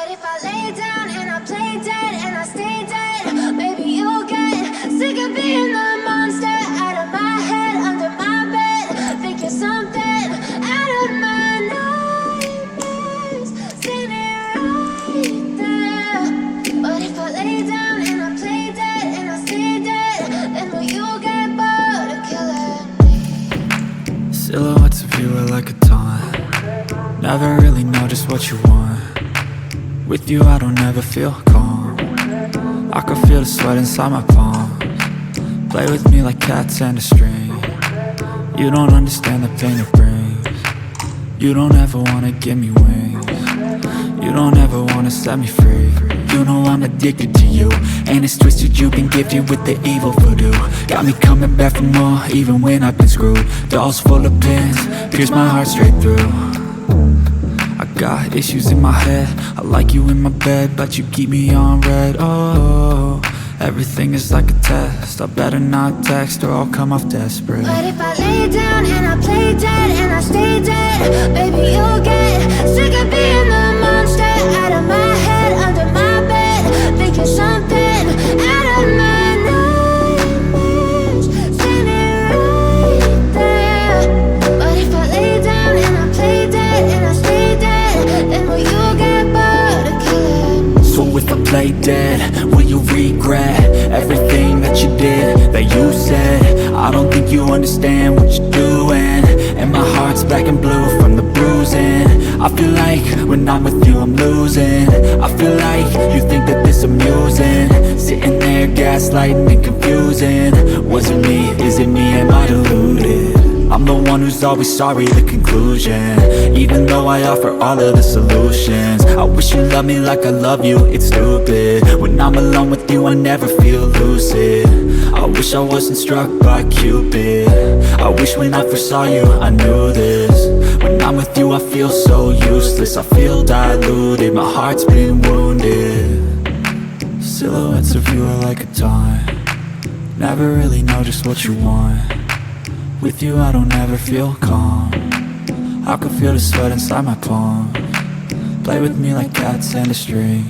What if I lay down and I play dead and I stay dead? Maybe you'll get sick of being the monster out of my head, under my bed. Think you're something out of my nightmares, standing right there. But if I lay down and I play dead and I stay dead, then will you get bored of killing me? Silhouettes of you are like a taunt. Never really know just what you want. With you I don't ever feel calm. I can feel the sweat inside my palms. Play with me like cats and a string. You don't understand the pain it brings. You don't ever wanna give me wings. You don't ever wanna set me free. You know I'm addicted to you, and it's twisted, you've been gifted with the evil voodoo. Got me coming back for more, even when I've been screwed. Dolls full of pins, pierce my heart straight through. I got issues in my head, I like you in my bed, but you keep me on red. Oh, everything is like a test, I better not text or I'll come off desperate. But if I lay down and I play dead and I stay dead, baby you'll get sick of being the monster out of my head, under my bed. Think you're something out of my nightmares, standing right there. But if I lay down and I play dead and I stay dead, then will you get bored of killing me? So if I play dead, will you regret everything that you did, that you said? I don't think you understand what you're doing, and my heart's black and blue from the bruising. I feel like when I'm with you I'm losing. I feel like you think that this amusing, sitting there gaslighting and confusing. Was it me? Is it me? Am I deluded? I'm the one who's always sorry, the conclusion, even though I offer all of the solutions. I wish you loved me like I love you, it's stupid. When I'm alone with you I never feel lucid. I wish I wasn't struck by Cupid. I wish when I first saw you I knew this. When I'm with you I feel so useless, I feel diluted, my heart's been wounded. Silhouettes of you are like a taunt. Never really know just what you want. With you I don't ever feel calm. I can feel the sweat inside my palms. Play with me like cats and a string.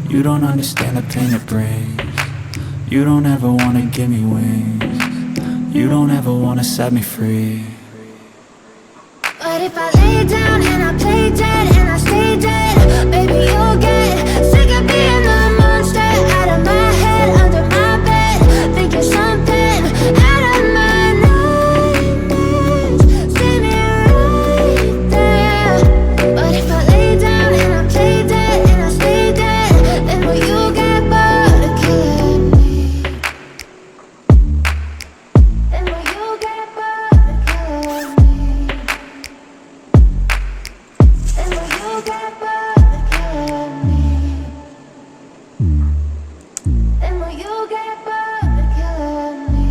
You don't understand the pain it brings. You don't ever wanna give me wings. You don't ever wanna set me free. But if I lay down and I play dead and I stay dead, baby you'll get sick of being the monster out of my head, under my bed. Think you're something out of my nightmares, standing right there. But if I lay down and I play dead and I stay dead, then will you get bored of killing me? Then will you get bored of killing me? Then will you get bored of killing me? Then will you get bored of killing me?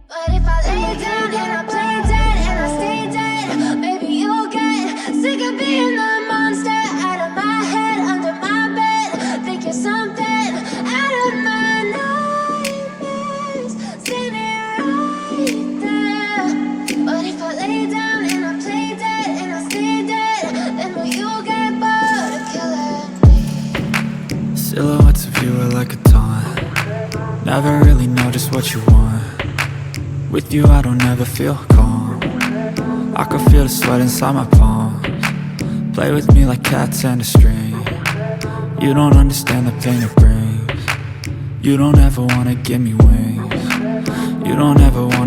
But if I lay down and I play dead and I stay dead, maybe you'll get sick of being the monster out of my head, under my bed. Think you're something out of my nightmares, standing right there. But if I lay down and I play dead and I stay dead, then will you get bored of killing me? Silhouettes of you are like a taunt. Never really know just what you want. With you I don't ever feel calm. I can feel the sweat inside my palms. Play with me like cats and a string. You don't understand the pain it brings. You don't ever wanna give me wings. You don't ever wanna